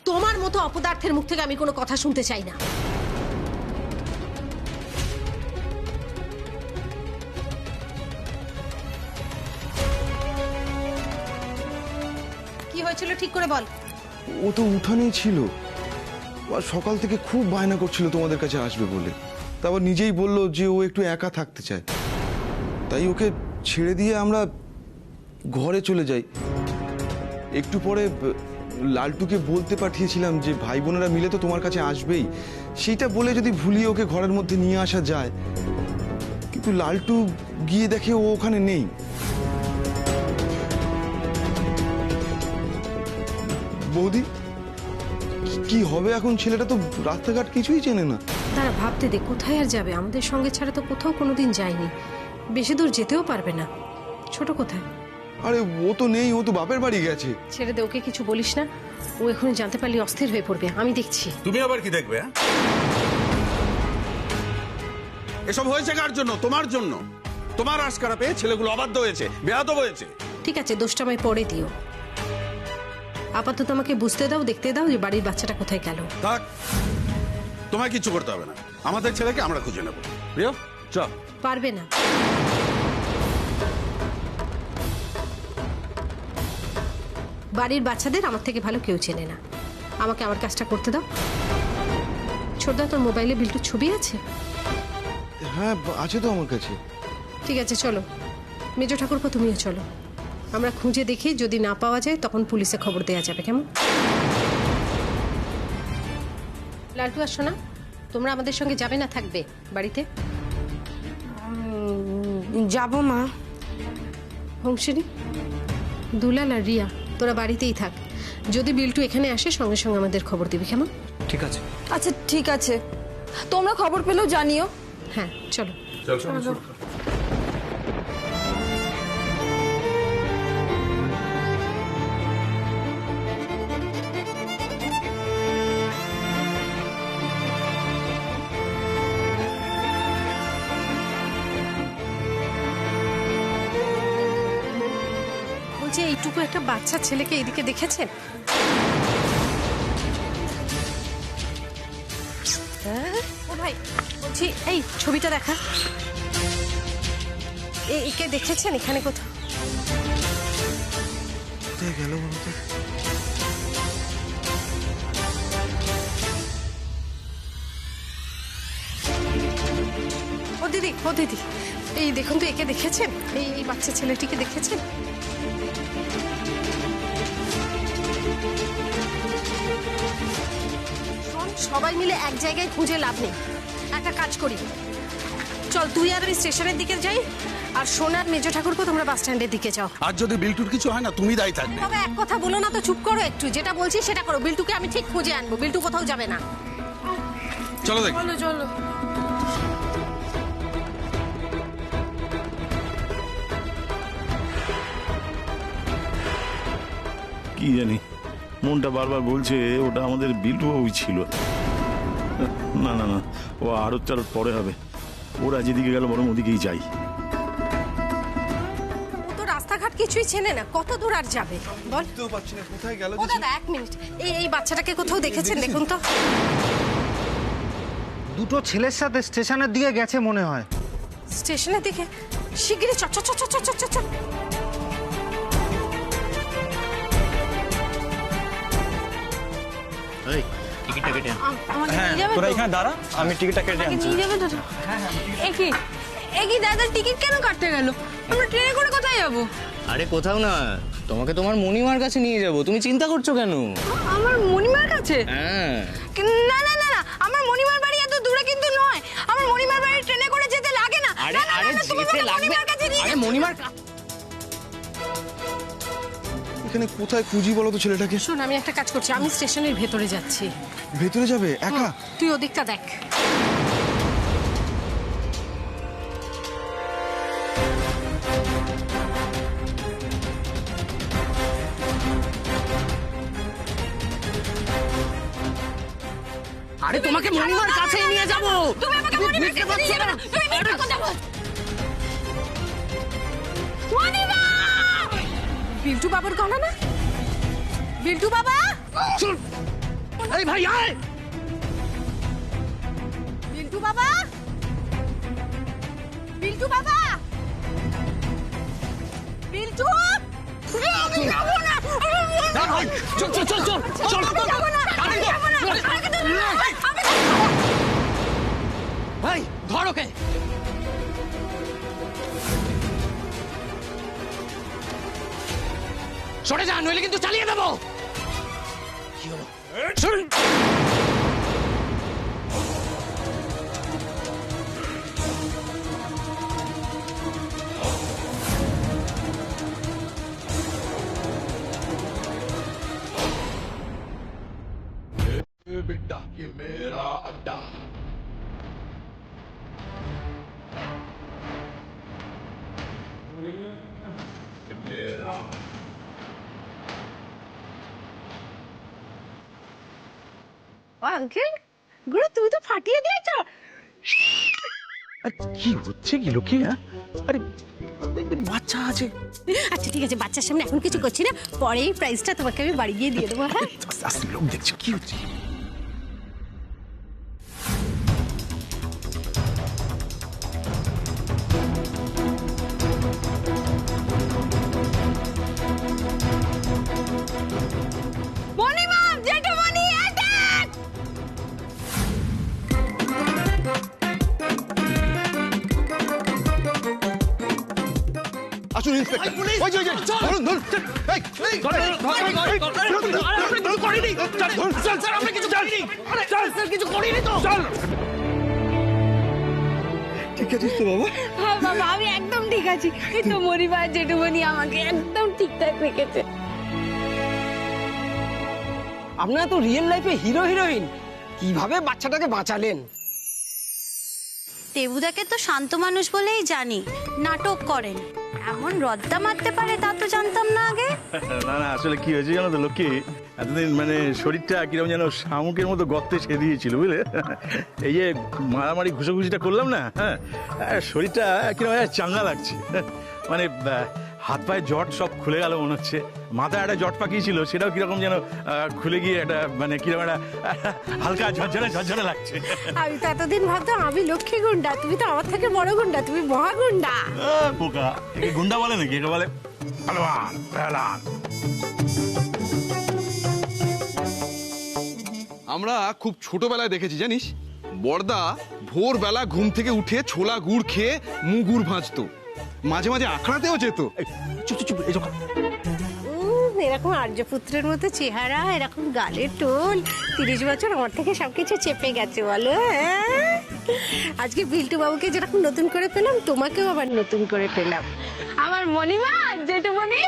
তোমার মতো অপদার্থের মুখ থেকে আমি কোনো কথা শুনতে চাই না। কি হয়েছিল ঠিক করে বল। ও তো উঠানেই ছিল, আর সকাল থেকে খুব বায়না করছিল তোমাদের কাছে আসবে বলে। তারপর নিজেই বললো যে ও একটু একা থাকতে চায়, তাই ওকে ছেড়ে দিয়ে আমরা ঘরে চলে যাই। একটু পরে লালটুকে বলতে পাঠিয়েছিলাম যে ভাই বোনেরা মিলে তো তোমার কাছে আসবেই, সেইটা বলে যদি ভুলিয়ে ওকে ঘরের মধ্যে নিয়ে আসা যায়। কিন্তু লালটু গিয়ে দেখে ও ওখানে নেই। বৌদি, কি হবে এখন? ছেলেটা তো রাস্তাঘাট কিছুই চেনে না। তারা ভাবতে দে, কোথায় আর যাবে? আমাদের সঙ্গে ছাড়া তো কোথাও কোনোদিন যায়নি, বেশি দূর যেতেও পারবে না। ছোট কোথায়? আরে ও তো নেই, ও তো বাপের বাড়ি গেছে। ছেড়ে দে, ওকে কিছু বলিস না। ও এখনই জানতে পারলে অস্থির হয়ে পড়বে, আমি দেখছি। তুমি আবার কি দেখবে? এসব হয়েছে কার জন্য? তোমার জন্য। তোমার আশকারা পেয়ে ছেলেগুলো অবাধ্য হয়েছে, বেয়াদব হয়েছে। ঠিক আছে, দোষটা আমায় পরে দিও। আপাতত আমাকে বুঝতে দাও, দেখতে দাও যে বাড়ির বাচ্চাটা কোথায় গেল। থাক, তোমায় কিচ্ছু করতে হবে না, আমাদের ছেলেকে আমরা খুঁজে নেব। প্রিয়, চল। পারবে না। বাড়ির বাচ্চাদের আমার থেকে ভালো কেউ চেনে না। আমাকে আমার কাজটা করতে দাও। ছোটদা, তোর মোবাইলে বিল্টুর ছবি আছে? হ্যাঁ আছে তো আমার কাছে। ঠিক আছে, চলো। মেজো ঠাকুরপো, তুমিও চলো। আমরা খুঁজে দেখি, যদি না পাওয়া যায় তখন পুলিশে খবর দেওয়া যাবে, কেমন? লালটু আর সোনা, তোমরা আমাদের সঙ্গে যাবে না থাকবে বাড়িতে? যাব মা। হংসিনী, দুলাল আর রিয়া, তোরা বাড়িতেই থাক। যদি বিল্টু এখানে আসে সঙ্গে সঙ্গে আমাদের খবর দিবি, কেমন? ঠিক আছে। আচ্ছা ঠিক আছে, তোমরা খবর পেলেও জানিও। হ্যাঁ চলো। বলছি, এইটুকু একটা বাচ্চা ছেলেকে এদিকে দেখেছেন? ও ভাই, বলছি এই ছবিটা দেখা। একে দেখেছেন এখানে কোথাও? কোথায় গেল বলো তো? ও দিদি, ও দিদি, এই দেখুন তো, একে দেখেছেন? এই বাচ্চা ছেলেটিকে দেখেছেন? সবাই মিলে এক জায়গায় খুঁজে লাভ নেই। একটা কাজ করি, চল তুই আর আমি স্টেশনের দিকে যাই, আর সোনার মেজো ঠাকুরপো তোমরা বাস স্ট্যান্ডের দিকে যাও। আর যদি বিল্টুর কিছু হয় না, তুমি দায়ী থাকবে। তবে এক কথা বলো না তো, চুপ করো একটু। যেটা বলছি সেটা করো। বিল্টুকে আমি ঠিক খুঁজে আনবো, বিল্টু কোথাও যাবে না। চলো দেখি। চলো চলো। কি জানি, মনটা বারবার বলছে ওটা আমাদের বিল্টু বাবুই ছিল। না না না, ও আরো চারট পরে হবে। ওরা যেদিকে গেল বরং ওদিকেই যাই। ও তো রাস্তাঘাট কিছুই চেনে না, কত দূর আর যাবে বল? তো পাচ্ছি না, কোথায় গেল? ও দাদা, এক মিনিট, এই বাচ্চাটাকে কোথাও দেখেছেন? দেখুন তো। দুটো ছেলের সাথে স্টেশনের দিকে গেছে মনে হয়। স্টেশনের দিকে? শিগগিরই চ চ চ চ চ চ চ। এই টিকিটটা কেটে আমাকে হ্যাঁ, নিয়ে যাবে তোরা তো? এখানে দাঁড়া, আমি টিকিটটা কেটে আমাকে আনছি। নিয়ে যাবে তো? একই দাদা, টিকিট কেন কাটতে গেল? আমরা ট্রেনে করে কোথায় যাবো? আরে কোথাও না, তোমাকে তোমার মণিমার কাছে নিয়ে যাব। তুমি চিন্তা করছো কেন? আমার মণিমার কাছে? হ্যাঁ। না না না না, আমার মণিমার বাড়ি এত দূরে কিন্তু নয়। আমার মণিমার বাড়ি ট্রেনে করে যেতে লাগে না। আরে আরে যেতে লাগবে। আরে মণিমার এখানে কোথায় খুঁজি বলো তো ছেলেটাকে? শোন, আমি একটা কাজ করছি, আমি স্টেশনের ভেতরে যাচ্ছি। ভেতরে যাবে একা? তুই ওদিকটা দেখ। আরে তোমাকে মণিমার কাছে নিয়ে যাব। তুমি আমাকে মণিমার কাছে নিয়ে যাবে না। তুমি মিথ্যা কথা বলছো। মণিমা! বিল্টু বাবার গলা না? বিল্টু বাবা! এই ভাই আয়। বিল্টু বাবা, বিল্টু বাবা, বিল্টু, আমি যাবো না। চল চল চল চল চল। আমি যাবো না। আমি যাবো না। আমাকে তো ভাই ধর ওকে। সরে যা, নইলে কিন্তু চালিয়ে দেবো। কি হলো? আঙ্কেল, গুরু তুমি তো ফাটিয়ে দিয়েছো। কি হচ্ছে কি লোকে? আরে বাচ্চা আছে। আচ্ছা ঠিক আছে, বাচ্চার সামনে এখন কিছু করছি না, পরে এই প্রাইসটা তোমাকে আমি বাড়ি গিয়ে দিয়ে দেবো। হ্যাঁ আস্তে লোক দেখছে, কি হচ্ছে? মণিমা, জেঠুমণি, অ্যাটাক! আসুন ইন্সপেক্টর। ওই যে ধরুন ধরুন। এই, এই, ঠিক আছিস তো বাবা? হ্যাঁ বাবা, আমি একদম ঠিক আছি। এই তো মণিমা জেঠুমণি আমাকে একদম ঠিকঠাক রেখেছে। আপনারা তো রিয়েল লাইফে হিরো হিরোইন, কিভাবে বাচ্চাটাকে বাঁচালেন? দেবুদাকে তো শান্ত মানুষ বলেই জানি, নাটক করেন। এমন রদ্দা মারতে পারে তা তো জানতাম না আগে। না না, আসলে কি হয়েছে জানো তো লক্ষ্মী, এতদিন মানে শরীরটা কিরকম যেন শামুকের মতো গর্তে সে দিয়েছিল বুঝলে। এই যে মারামারি ঘুষোঘুষিটা করলাম না, হ্যাঁ, শরীরটা কিরকম চাঙ্গা লাগছে। মানে হাত পায়ে জট সব খুলে গেল মনে হচ্ছে। মাথায় একটা জট পাকিয়েছিল, সেটাও কিরকম যেন খুলে গিয়ে একটা মানে কিরকম একটা হালকা ঝরঝরে ঝরঝরে লাগছে। আমি তো এতদিন ভাবতাম আমি লক্ষ্মী গুন্ডা, তুমি তো আমার থেকে বড় গুন্ডা, তুমি মহা গুন্ডা। বোকা, একে গুন্ডা বলে নাকি? একে বলে পালোয়ান, পেহলান। আমরা খুব ছোটবেলায় দেখেছি জানিস, বড়দা ভোরবেলা ঘুম থেকে উঠে ছোলা গুড় খেয়ে মুগুর ভাজতো, মাঝে মাঝে আখড়াতেও যেত। চুপ চুপ, এই এরকম আর্যপুত্রের মতো চেহারা, এরকম গালের টোন, 30 বছর আমার থেকে সবকিছু চেপে গেছে বলো। হ্যাঁ, আজকে বিল্টু বাবুকে যেরকম নতুন করে পেলাম, তোমাকেও আবার নতুন করে পেলাম। আমার মণিমা জেঠুমণি,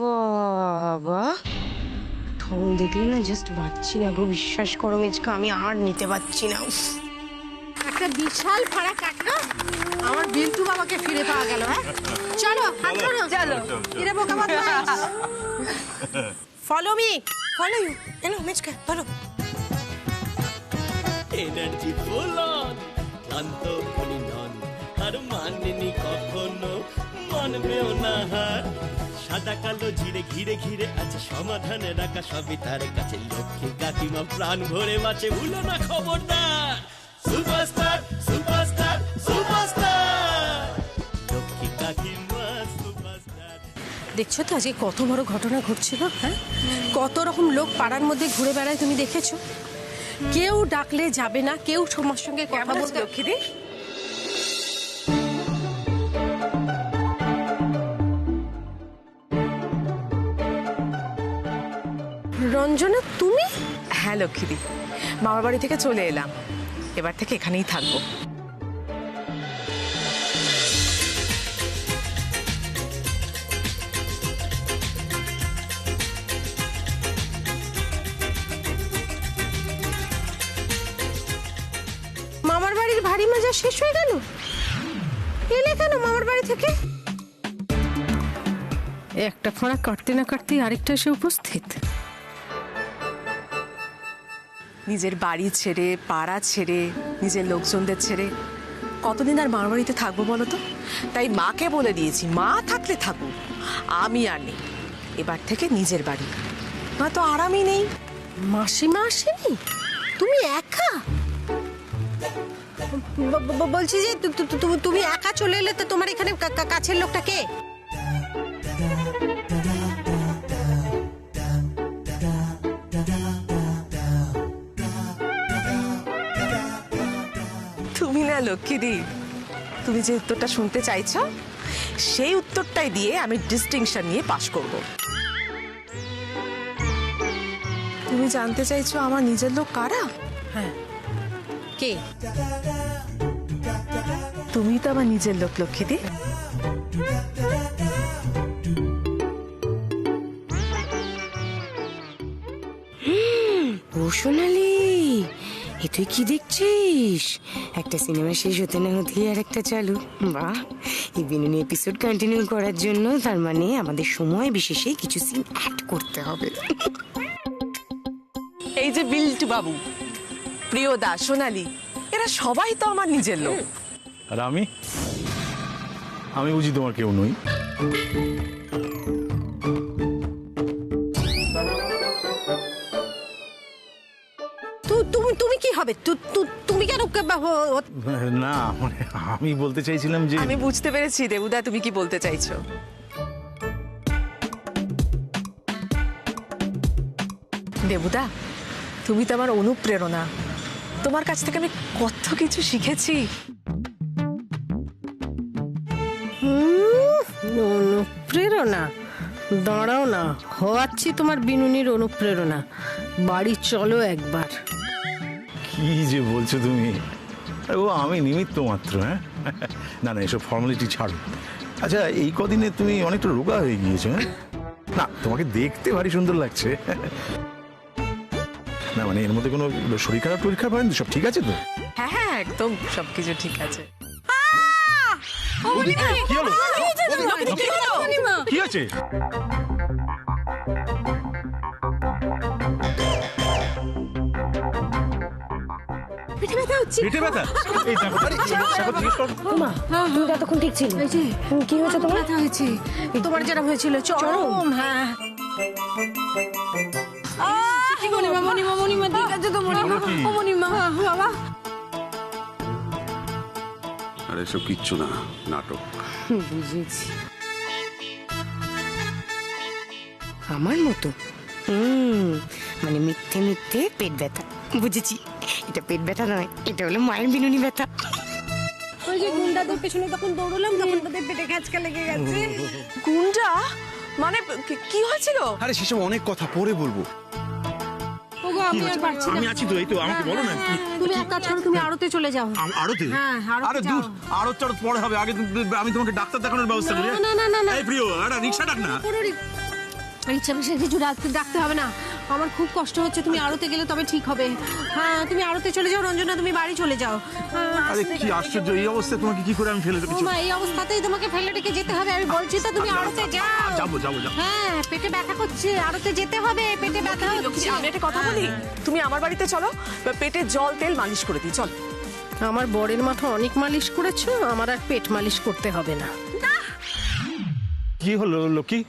বাবা ঠং দেখলে না জাস্ট পাচ্ছি না গো, বিশ্বাস করো মেজকা, আমি আর নিতে পারছি না। একটা বিশাল ফাড়া কাটলো, আমার বিল্টু বাবাকে ফিরে পাওয়া গেল। হ্যাঁ চলো হাত ধরো, চলো এরা বোকা বদমাইশ। Follow me, follow you. এলো মেজকা ধরো। এনার্জি ফুলন, ক্লান্ত বলি নন, আর মানেনি কখনো, মানবেও না হার। সাদা কালো ঝিরে ঘিরে ঘিরে আছে সমাধানে রাখা, সবই তার কাছে। লক্ষ্মী কাকিমা প্রাণ ভরে বাঁচে, ভুলো না খবরদার। সুপারস্টার সুপারস্টার সুপারস্টার, লক্ষ্মী কাকিমা সুপারস্টার। দেখছো তো আজকে কত বড় ঘটনা ঘটছিল। হ্যাঁ, কত রকম লোক পাড়ার মধ্যে ঘুরে বেড়ায়, তুমি দেখেছো? কেউ ডাকলে যাবে না, কেউ তোমার সঙ্গে কথা বলতে। লক্ষ্মীদি রঞ্জনা, তুমি? হ্যাঁ লক্ষ্মীদি, মামার বাড়ি থেকে চলে এলাম, এবার থেকে এখানেই থাকবো। মামার বাড়ির ভারী মাজা শেষ হয়ে গেল? এলে কেন মামার বাড়ি থেকে? একটা ফোঁড়া কাটতে না কাটতে আরেকটা এসে উপস্থিত। নিজের বাড়ি ছেড়ে, পাড়া ছেড়ে, নিজের লোকজনদের ছেড়ে কতদিন আর মার বাড়িতে থাকবো বলো তো? তাই মাকে বলে দিয়েছি, মা থাকলে থাকুক, আমি আর নেই। এবার থেকে নিজের বাড়ি। মা তো আরামই নেই। মাসিমা আসেনি? তুমি একা? বলছি যে তুমি একা চলে এলে, তো তোমার এখানে কাছের লোকটা কে? তুমি না লক্ষ্মীদি, তুমি যে উত্তরটা শুনতে চাইছো সেই উত্তরটাই দিয়ে আমি ডিস্টিংশন নিয়ে পাশ করব। তুমি জানতে চাইছো আমার নিজের লোক কারা? হ্যাঁ, কে? তুমি তো আমার নিজের লোক লক্ষ্মীদি। ও সোনালি, এ তুই কি দেখছিস? একটা সিনেমা শেষ হতে না হতেই আর একটা চালু। বাহ, এই বিনুনি এপিসোড কন্টিনিউ করার জন্য তার মানে আমাদের সময় বিশেষে কিছু সিন অ্যাড করতে হবে। এই যে বিল্টু বাবু, প্রিয়দা, সোনালি, এরা সবাই তো আমার নিজের লোক। আর আমি বুঝি তোমার কেউ নই। তুমি কি হবে? তুমি কেন? না মানে আমি বলতে চাইছিলাম যে আমি বুঝতে পেরেছি দেবুদা তুমি কি বলতে চাইছো। দেবুদা, তুমি তো আমার অনুপ্রেরণা। তোমার কাছ থেকে আমি কত কিছু শিখেছি। অনুপ্রেরণা? দাঁড়াও না, হওয়াচ্ছি তোমার বিনুনির অনুপ্রেরণা। বাড়ি চলো একবার। কি যে বলছো তুমি? ও আমি নিমিত্ত মাত্র। হ্যাঁ, না না, এসব ফর্মালিটি ছাড়ো। আচ্ছা, এই কদিনে তুমি অনেকটা রোগা হয়ে গিয়েছো। হ্যাঁ, না তোমাকে দেখতে ভারী সুন্দর লাগছে। না মানে এর মধ্যে কোনো শরীর খারাপ হয়নি? সব ঠিক আছে তো? হ্যাঁ হ্যাঁ, একদম সবকিছু ঠিক আছে। কি হলো? কি আছে? পেটে ব্যথা? এই দেখো, তখন ঠিক ছিল। কি হয়েছে তোমার? তোমার যেরকম হয়েছিল চরম। হ্যাঁ, আর এসব কিচ্ছু না, নাটক। বুঝেছি। আমার মতো মানে মিথ্যে মিথ্যে পেট ব্যথা। বুঝেছি, এটা পেট ব্যথা নয়, এটা হলো মায়ের বিনুনি ব্যথা। ওই যে গুন্ডাদের পেছনে তখন দৌড়লাম, তখন তাদের পেটে ঘাচকা লেগে গেছে। গুন্ডা মানে কি হয়েছিল? আরে সেসব অনেক কথা পরে বলবো। আমি আছি তো, এই তো, আমাকে বলো না। তুমি এক কাজ করো, তুমি আড়তে চলে যাও। আড়তে? আরে দূর, আড়ত পরে হবে, আগে আমি তোমাকে ডাক্তার দেখানোর ব্যবস্থা করি। না, এই প্রিয়, একটা রিক্সা ডাক না। ইচ্ছা মিশে কিছু ডাকতে হবে না, আমার খুব কষ্ট হচ্ছে। তুমি আড়তে গেলে তবে ঠিক হবে। হ্যাঁ, তুমি আড়তে চলে যাও। রঞ্জনা, তুমি বাড়ি চলে যাও। আরে কি আশ্চর্য, এই অবস্থায় তোমাকে কি করে আমি ফেলে রেখেছি? এই অবস্থাতেই তোমাকে ফেলে রেখে যেতে হবে। আমি বলছি তো, তুমি আড়তে যাও। যাবো। হ্যাঁ, পেটে ব্যথা করছে, আড়তে যেতে হবে, পেটে ব্যথা হচ্ছে। আমি একটা কথা বলি, তুমি আমার বাড়িতে চলো, পেটে জল তেল মালিশ করে দিই। চল। আমার বরের মাথা অনেক মালিশ করেছো, আমার আর পেট মালিশ করতে হবে না। কি হলো লক্ষ্মী?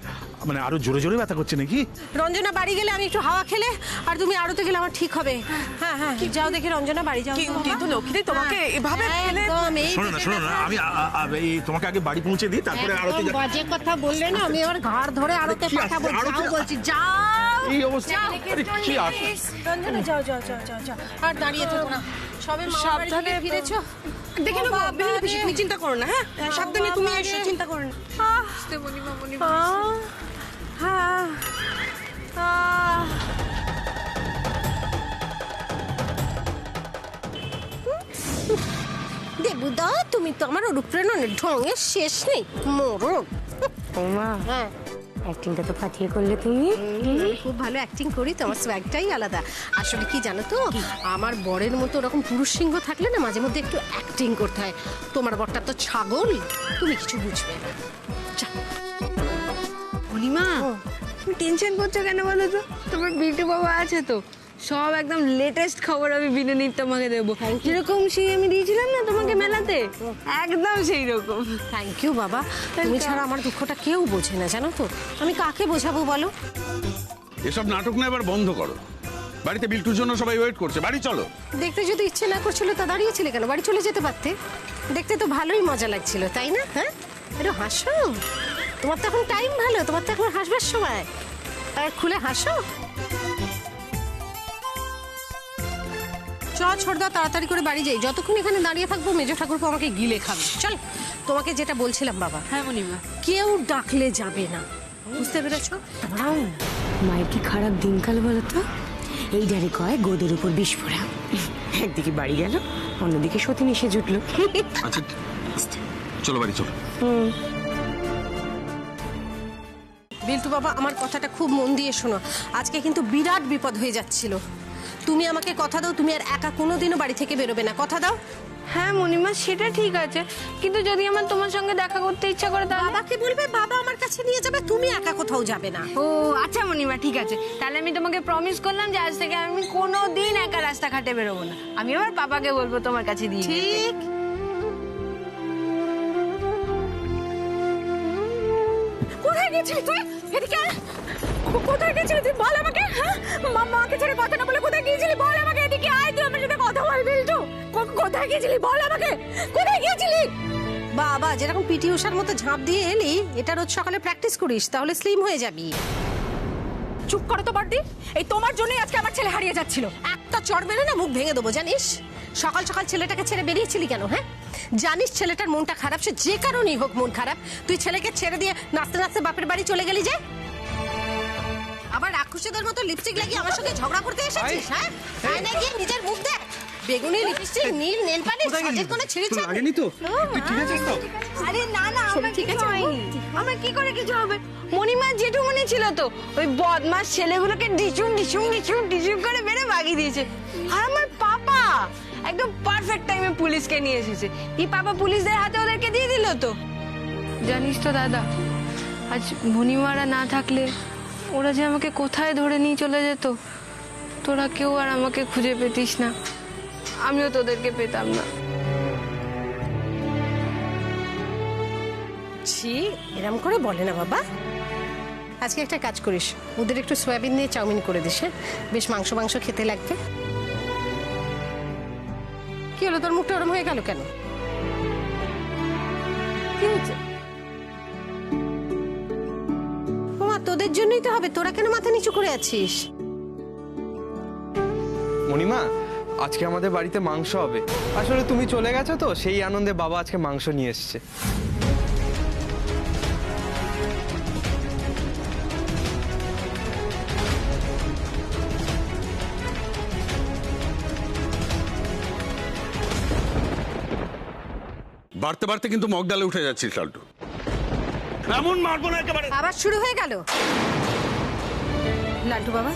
মানে আরো জোরে জোরে ব্যথা করছে নাকি? রঞ্জনা বাড়ি গেলে আমি একটু হাওয়া খেলে, আর তুমি আড়তে গেলে আমার ঠিক হবে। হ্যাঁ, যাও দেখি রঞ্জনা, বাড়ি যাও। কিন্তু লক্ষ্মী, তোমাকে এভাবে শোনো না, আমি তোমাকে আগে বাড়ি পৌঁছে দিই, তারপরে আরতে যাই। বাজে কথা বললে না, আমি আমার ঘাড় ধরে আড়তে পাঠাবো। যাও বলছি, যাও। এই অবস্থা, আরে কি রঞ্জনা, যাও। আর দাঁড়িয়ে থেকো না, সবে সাবধানে ফিরেছো। দেখে নেবো, তুমি চিন্তা করো না। হ্যাঁ, সাবধানে তুমি এসো, চিন্তা করো না। দেবুদা, তুমি তো আমার অনুপ্রেরণার ঢঙের শেষ নেই। মরণ। হ্যাঁ, অ্যাক্টিংটা তো ফাটিয়ে করলে তুমি। খুব ভালো অ্যাক্টিং করি তো, আমার সোয়াগটাই আলাদা। আসলে কি জানো তো, আমার বরের মতো ওরকম পুরুষ সিংহ থাকলে না মাঝে মধ্যে একটু অ্যাক্টিং করতে হয়। তোমার বরটা তো ছাগল, তুমি কিছু বুঝবে না। মণিমা তুমি টেনশন করছো কেন বলো তো? তোমার বিটু বাবা আছে তো, সব একদম লেটেস্ট খবর আমি বিনোদিত তোমাকে দেবো। যেরকম সেই আমি দিয়েছিলাম না তোমাকে মেলাতে, একদম সেই রকম। থ্যাংক ইউ বাবা, তুমি ছাড়া আমার দুঃখটা কেউ বোঝে না জানো তো। আমি কাকে বোঝাবো বলো? এসব নাটক না এবার বন্ধ করো। বাড়িতে বিল্টুর জন্য সবাই ওয়েট করছে, বাড়ি চলো। দেখতে যদি ইচ্ছে না করছিল তা দাঁড়িয়েছিলে কেন? বাড়ি চলে যেতে পারতে। দেখতে তো ভালোই মজা লাগছিল, তাই না? হ্যাঁ, একটু হাসো। তোমার তো এখন টাইম ভালো, তোমার তো এখন হাসবার সময়। আর খুলে হাসো। ছোটদা তাড়াতাড়ি করে বাড়ি যাই, যতক্ষণ এখানে দাঁড়িয়ে থাকবো মেজো ঠাকুরপো আমাকে গিলে খাবে। চল, তোমাকে যেটা বলছিলাম বাবা। হ্যাঁ মণিমা। কেউ ডাকলে যাবে না, বুঝতে পেরেছো? মায়ের কি খারাপ দিনকাল বলো তো। এই ডারে কয় গোদের উপর বিস্ফোরা। একদিকে বাড়ি গেল, অন্যদিকে সতীন এসে জুটলো। আচ্ছা চলো বাড়ি চলো। বিল্টু বাবা, আমার কথাটা খুব মন দিয়ে শোনো। আজকে কিন্তু বিরাট বিপদ হয়ে যাচ্ছিল। তুমি আমাকে কথা দাও, তুমি আর একা কোনোদিনও বাড়ি থেকে বেরোবে না। কথা দাও। হ্যাঁ মণিমা, সেটা ঠিক আছে, কিন্তু যদি আমার তোমার সঙ্গে দেখা করতে ইচ্ছা করে তাহলে? বাবাকে বলবে, বাবা আমার কাছে নিয়ে যাবে, তুমি একা কোথাও যাবে না। ও আচ্ছা মণিমা, ঠিক আছে। তাহলে আমি তোমাকে প্রমিস করলাম যে আজ থেকে আমি কোনোদিন একা রাস্তাঘাটে বেরোবো না। আমি আমার পাপাকে বলবো তোমার কাছে দিয়ে যেতে। ঠিক। কোথায় গেছিলি তুই? এদিকে আয়। কোথায় গেছিলি তুই বল আমাকে? হ্যাঁ, মামাকে ছেড়ে কথা না বলে কোথায় গিয়েছিলি বল আমাকে? এদিকে আয়, তুই আমার সাথে কথা বল। বিল্টু, কোথায় গিয়েছিলি বল আমাকে? কোথায় গিয়েছিলি? বাবা, যেরকম পিটি উষার মতো ঝাঁপ দিয়ে এলি, এটা রোজ সকালে প্র্যাকটিস করিস, তাহলে স্লিম হয়ে যাবি। চুপ করো তো বড়দি, এই তোমার জন্যই আজকে আমার ছেলে হারিয়ে যাচ্ছিল। একটা চড় মেরে না মুখ ভেঙে দেবো, জানিস? সকাল সকাল ছেলেটাকে ছেড়ে বেরিয়েছিলি কেন? হ্যাঁ, জানিস ছেলেটার মনটা খারাপ, সে যে কারণেই হোক মন খারাপ। তুই ছেলেকে ছেড়ে দিয়ে নাচতে নাচতে বাপের বাড়ি চলে গেলি যে, আবার রাক্ষসীদের মতো লিপস্টিক লাগিয়ে আমার সঙ্গে ঝগড়া করতে এসেছিস। হ্যাঁ, আয়নায় গিয়ে নিজের মুখ দেখ। বেগুনি লিপস্টিক, নীল নেল পালিশ, সাজের কোনো ছিঁড়েছে? লাগেনি তো? ঠিক আছে তো? আরে না না, আমার ঠিক আছে হয়নি। আমার কি করে কিছু হবে? মণিমা জেঠুমণি ছিল তো, ওই বদমাস ছেলেগুলোকে ডিচুম ডিচুম ডিচুম ডিচুম করে মেরে ভাগিয়ে দিয়েছে। আর আমার পাপা একদম পারফেক্ট টাইমে পুলিশকে নিয়ে এসেছে। এই পাপা পুলিশদের হাতে ওদেরকে দিয়ে দিল তো। জানিস তো দাদা, আজ মণিমারা না থাকলে ওরা যে আমাকে কোথায় ধরে নিয়ে চলে যেত। তোরা কেউ আর আমাকে খুঁজে পেতিস না, আমিও তোদেরকে পেতাম না। ছি, এরম করে বলে না বাবা। আজকে একটা কাজ করিস, ওদের একটু সয়াবিন দিয়ে চাউমিন করে দিস। হ্যাঁ, বেশ মাংস মাংস খেতে লাগবে। কি হলো, তোর মুখটা ওরম হয়ে গেল কেন? কি হয়েছে? ওমা, তোদের জন্যই তো হবে, তোরা কেন মাথা নিচু করে আছিস? মণিমা, আজকে আমাদের বাড়িতে মাংস হবে। আসলে তুমি চলে গেছো তো, সেই আনন্দে বাবা আজকে মাংস নিয়ে এসেছে। বাড়তে বাড়তে কিন্তু মগডালে উঠে যাচ্ছিস লাল্টু। এমন মারবো না একেবারে। আবার শুরু হয়ে গেল। লাল্টু বাবা,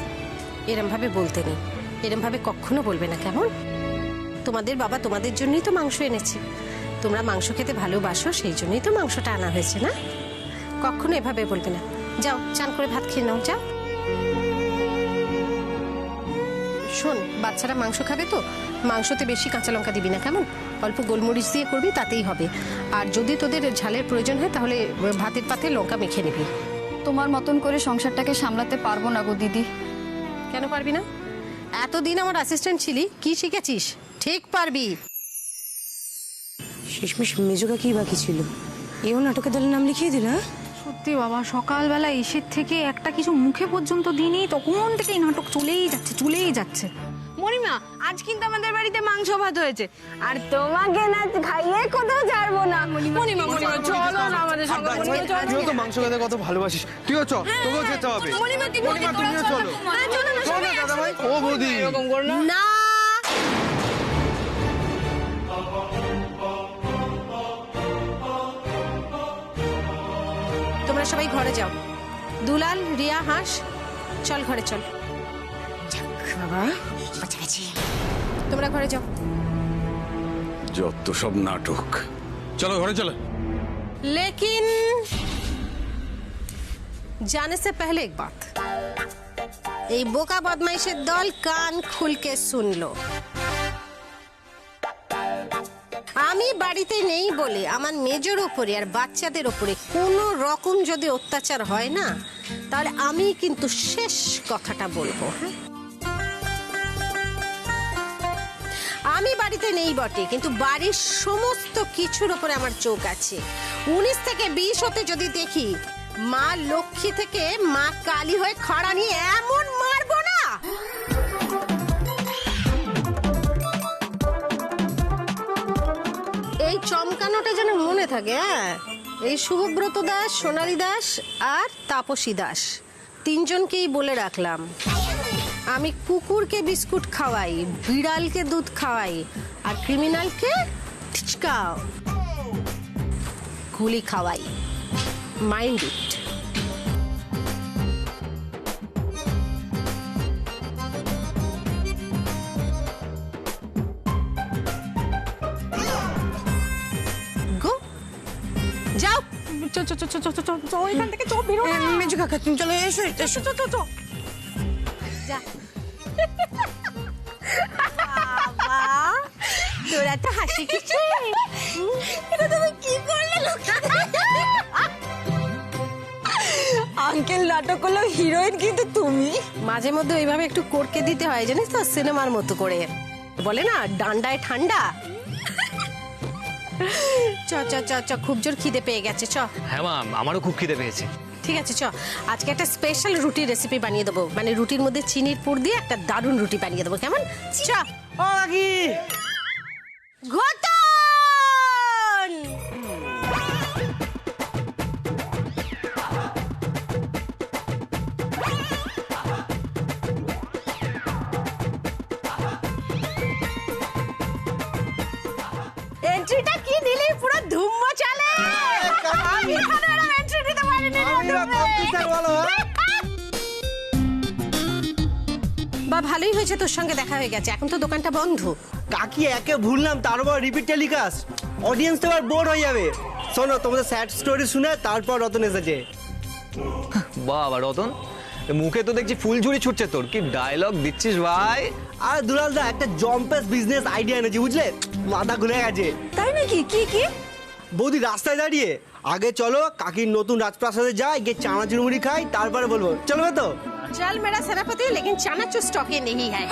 এরম ভাবে বলতে নেই, এরম ভাবে কখনো বলবে না, কেমন? তোমাদের বাবা তোমাদের জন্যই তো মাংস এনেছে। তোমরা মাংস খেতে ভালোবাসো, সেই জন্যই তো মাংসটা আনা হয়েছে না। কখনো এভাবে বলবে না। যাও, চান করে ভাত খেয়ে নাও, যাও। শোন, বাচ্চারা মাংস খাবে তো, মাংসতে বেশি কাঁচা লঙ্কা দিবি না, কেমন? অল্প গোলমরিচ দিয়ে করবি, তাতেই হবে। আর যদি তোদের ঝালের প্রয়োজন হয় তাহলে ভাতের পাতে লঙ্কা মেখে নিবি। তোমার মতন করে সংসারটাকে সামলাতে পারবো না গো দিদি। কেন পারবি না? এতদিন আমার অ্যাসিস্ট্যান্ট ছিলি, কি শিখেছিস? ঠিক পারবি। শেষমেশ মেজোকা কি বাকি ছিল? এও নাটকের দলের নাম লিখিয়ে দিল। সত্যি বাবা, সকালবেলা এসের থেকে একটা কিছু মুখে পর্যন্ত দিইনি, তখন থেকেই নাটক চলেই যাচ্ছে। মণিমা, আজ কিন্তু আমাদের বাড়িতে মাংস ভাত হয়েছে, আর তোমাকে না খাইয়ে কোথাও ছাড়বো না। মণিমা চলো না আমাদের সঙ্গে। তুইও তো মাংস খেতে কত ভালোবাসিস, তুইও চল, তোকেও যেতে হবে। মণিমা তুমিও চলো। চলো না দাদা ভাই। ও বৌদি, এরকম করো না। তোমরা সবাই ঘরে যাও, দুলাল, রিয়া, হাঁস, চল ঘরে চল। বাবা বাঁচা গেছে। তোমরা ঘরে যাও। যত সব নাটক। চলো ঘরে চলো। लेकिन जाने से पहले एक बात, এই বোকা বদমাইশের দল কান খুলকে শুনলো। আমি বাড়িতে নেই বলে আমার মেজর উপরে আর বাচ্চাদের উপরে কোনো রকম যদি অত্যাচার হয় না, তাহলে আমি কিন্তু শেষ কথাটা বলবো। হ্যাঁ, আমি বাড়িতে নেই বটে, কিন্তু বাড়ির সমস্ত কিছুর উপরে আমার চোখ আছে। 19 থেকে 20 হতে যদি দেখি মা লক্ষ্মী থেকে মা কালী হয়ে খড়া নিয়ে এমন মারবো না। এই চমকানোটা যেন মনে থাকে। হ্যাঁ, এই শুভব্রত দাস, সোনালী দাস আর তাপসী দাস তিনজনকেই বলে রাখলাম, আমি কুকুরকে বিস্কুট খাওয়াই, বিড়ালকে দুধ খাওয়াই, আর ক্রিমিনালকে টিচকাও গুলি খাওয়াই। Mind it. গো, যাও। এখান থেকে চো, বেরো না। মেজু কাকা তুমি চলো, এসো এসো। যা। বাবা, তোরা তো হাসি কিছু। এটা তুমি কি করলে? আঙ্কেল নাটক করলো, হিরোইন কিন্তু তুমি। মাঝে মধ্যে ওইভাবে একটু করকে দিতে হয় জানিস তো, সিনেমার মতো করে। বলে না ডান্ডায় ঠান্ডা। চ চ চ চ, খুব জোর খিদে পেয়ে গেছে। চ। হ্যাঁ মা, আমারও খুব খিদে পেয়েছে। ঠিক আছে, চ। আজকে একটা স্পেশাল রুটি রেসিপি বানিয়ে দেবো, মানে রুটির মধ্যে চিনির পুর দিয়ে একটা দারুণ রুটি বানিয়ে দেবো, কেমন? চ। ও কাকি, ঘটন! এন্ট্রিটা কি দিলি, পুরো ধুম মচালে। আমি এখানে এরকম এন্ট্রি দিতে পারিনি। বা ভালোই হয়েছে তোর সঙ্গে দেখা হয়ে গেছে, এখন তো দোকানটা বন্ধ। কাকি একে ভুললাম, তার উপর রিপিট টেলিকাস্ট, অডিয়েন্স তো এবার বোর হয়ে যাবে। শোনো, তোমাদের স্যাড স্টোরি শুনে তারপর রতন এসেছে। বাবা রতন, মুখে তো দেখছি ফুলঝুরি ছুটছে তোর, কি ডায়লগ দিচ্ছিস ভাই। আর দুলাল দা একটা জম্পেস বিজনেস আইডিয়া এনেছি, বুঝলে? মাথা ঘুরে গেছে। তাই নাকি? কি কি? বৌদি রাস্তায় দাঁড়িয়ে, আগে চলো কাকির নতুন রাজপ্রাসাদে যাই, গিয়ে চানাচুর মুড়ি খাই, তারপরে বলবো। চলবে তো? चल मेरा सेनापति, लेकिन चानाचूर स्टॉक ही नहीं है।